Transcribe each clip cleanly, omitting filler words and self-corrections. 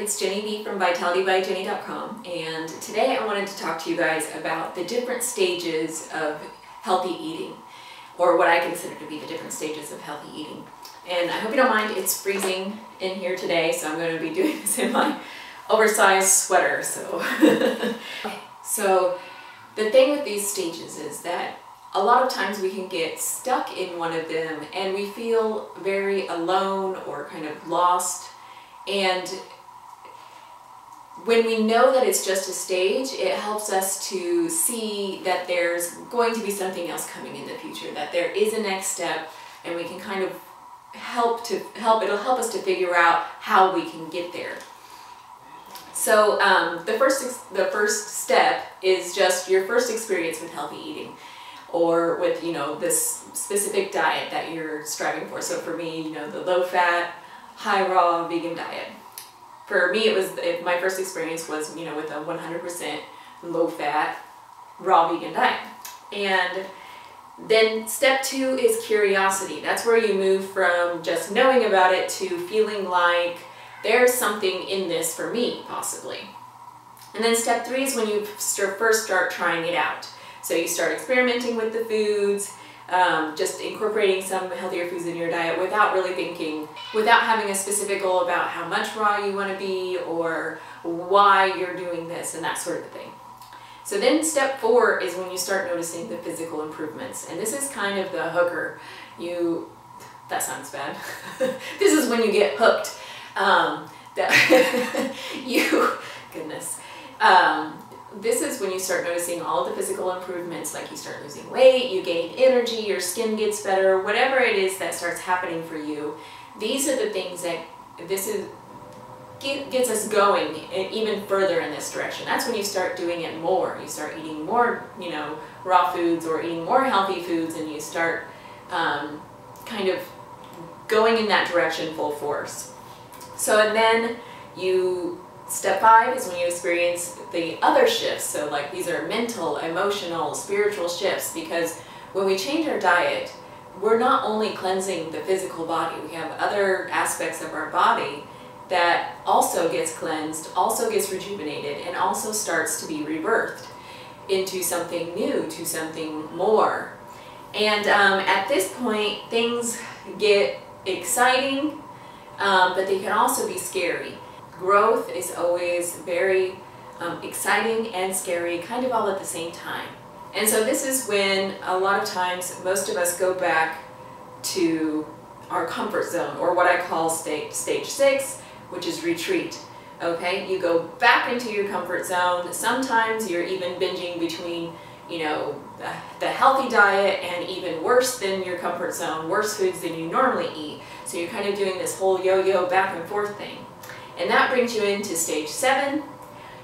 it's Jenny V from vitalitybyjenny.com, and today I wanted to talk to you guys about the different stages of healthy eating, or what I consider to be the different stages of healthy eating. And I hope you don't mind, it's freezing in here today, so I'm going to be doing this in my oversized sweater. So the thing with these stages is that a lot of times we can get stuck in one of them and we feel very alone or kind of lost. And when we know that it's just a stage, it helps us to see that there's going to be something else coming in the future, that there is a next step, and we can kind of it'll help us to figure out how we can get there. So the first step is just your first experience with healthy eating, or with, this specific diet that you're striving for. So for me, the low-fat, high-raw vegan diet. For me, my first experience was, with a 100% low-fat, raw vegan diet. And then step 2 is curiosity. That's where you move from just knowing about it to feeling like there's something in this for me, possibly. And then step 3 is when you first start trying it out. So you start experimenting with the foods, just incorporating some healthier foods in your diet without really thinking, without having a specific goal about how much raw you want to be or why you're doing this and that sort of thing. So then step 4 is when you start noticing the physical improvements. And this is kind of the hooker. That sounds bad. This is when you get hooked. This is when you start noticing all the physical improvements, like you start losing weight, you gain energy, your skin gets better, whatever it is that starts happening for you. These are the things that gets us going even further in this direction. That's when you start doing it more. You start eating more, raw foods or eating more healthy foods, and you start kind of going in that direction full force. So, and then step 5 is when you experience the other shifts. So like these are mental, emotional, spiritual shifts, because when we change our diet, we're not only cleansing the physical body, we have other aspects of our body that also gets cleansed, also gets rejuvenated, and also starts to be rebirthed into something new, to something more. And at this point, things get exciting, but they can also be scary. Growth is always very exciting and scary, kind of all at the same time. And so this is when a lot of times most of us go back to our comfort zone, or what I call stage 6, which is retreat. Okay, you go back into your comfort zone. Sometimes you're even binging between, the healthy diet and even worse than your comfort zone, worse foods than you normally eat. So you're kind of doing this whole yo-yo back and forth thing. And that brings you into stage 7,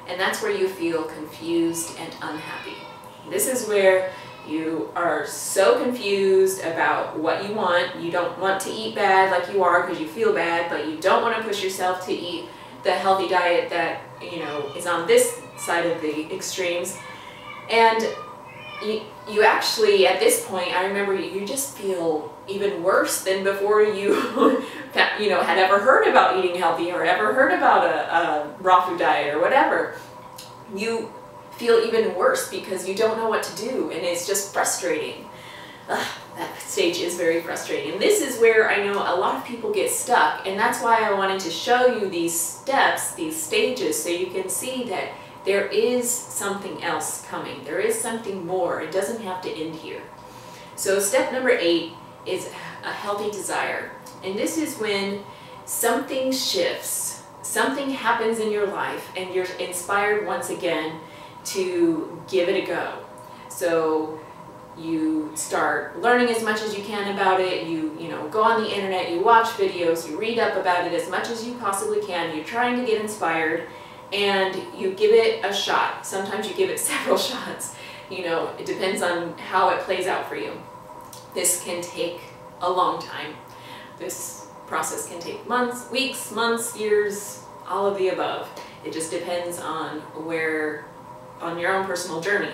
and that's where you feel confused and unhappy. This is where you are so confused about what you want. You don't want to eat bad like you are because you feel bad, but you don't want to push yourself to eat the healthy diet that, is on this side of the extremes. And you actually, at this point, I remember you just feel even worse than before you had ever heard about eating healthy or ever heard about a raw food diet or whatever. You feel even worse because you don't know what to do, and it's just frustrating. That stage is very frustrating. This is where I know a lot of people get stuck, and that's why I wanted to show you these steps, these stages, so you can see that there is something else coming. There is something more. It doesn't have to end here. So step number 8 is a healthy desire. And this is when something shifts, something happens in your life, and you're inspired once again to give it a go. So you start learning as much as you can about it. You go on the internet, you watch videos, you read up about it as much as you possibly can. You're trying to get inspired, and you give it a shot. Sometimes you give it several shots. It depends on how it plays out for you. This can take a long time. This process can take months, weeks, months, years, all of the above. It just depends on your own personal journey.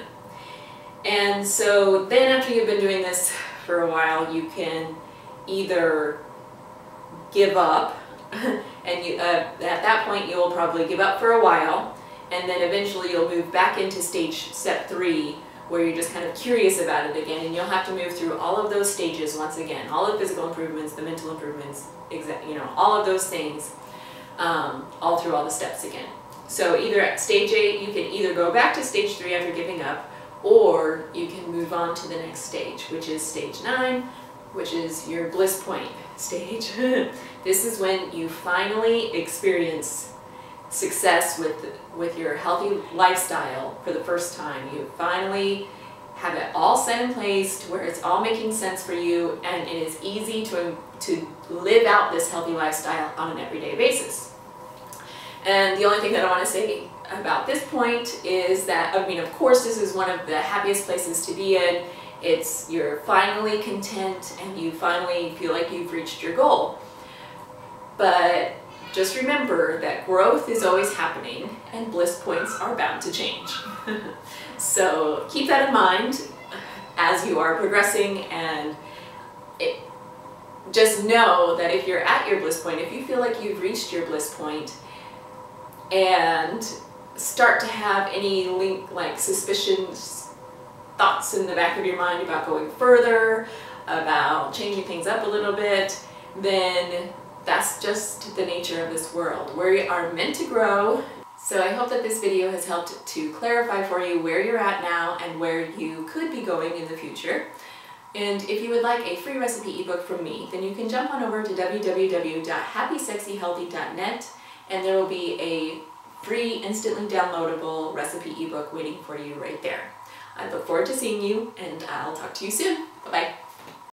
And so then after you've been doing this for a while, you can either give up And at that point you will probably give up for a while, and then eventually you'll move back into step 3, where you're just kind of curious about it again, and you'll have to move through all of those stages once again, all the physical improvements, the mental improvements, all of those things, all through all the steps again. So either at stage 8, you can either go back to stage 3 after giving up, or you can move on to the next stage, which is stage 9, which is your bliss point stage. This is when you finally experience success with your healthy lifestyle for the first time. You finally have it all set in place to where it's all making sense for you, and it is easy to live out this healthy lifestyle on an everyday basis. And the only thing that I want to say about this point is that, I mean, of course, this is one of the happiest places to be in. You're finally content and you finally feel like you've reached your goal. But just remember that growth is always happening and bliss points are bound to change. So keep that in mind as you are progressing, and just know that if you're at your bliss point, if you feel like you've reached your bliss point and start to have any suspicions, thoughts in the back of your mind about going further, about changing things up a little bit, then that's just the nature of this world. We are meant to grow. So I hope that this video has helped to clarify for you where you're at now and where you could be going in the future. And if you would like a free recipe ebook from me, then you can jump on over to www.happysexyhealthy.net, and there will be a free, instantly downloadable recipe ebook waiting for you right there. I look forward to seeing you, and I'll talk to you soon.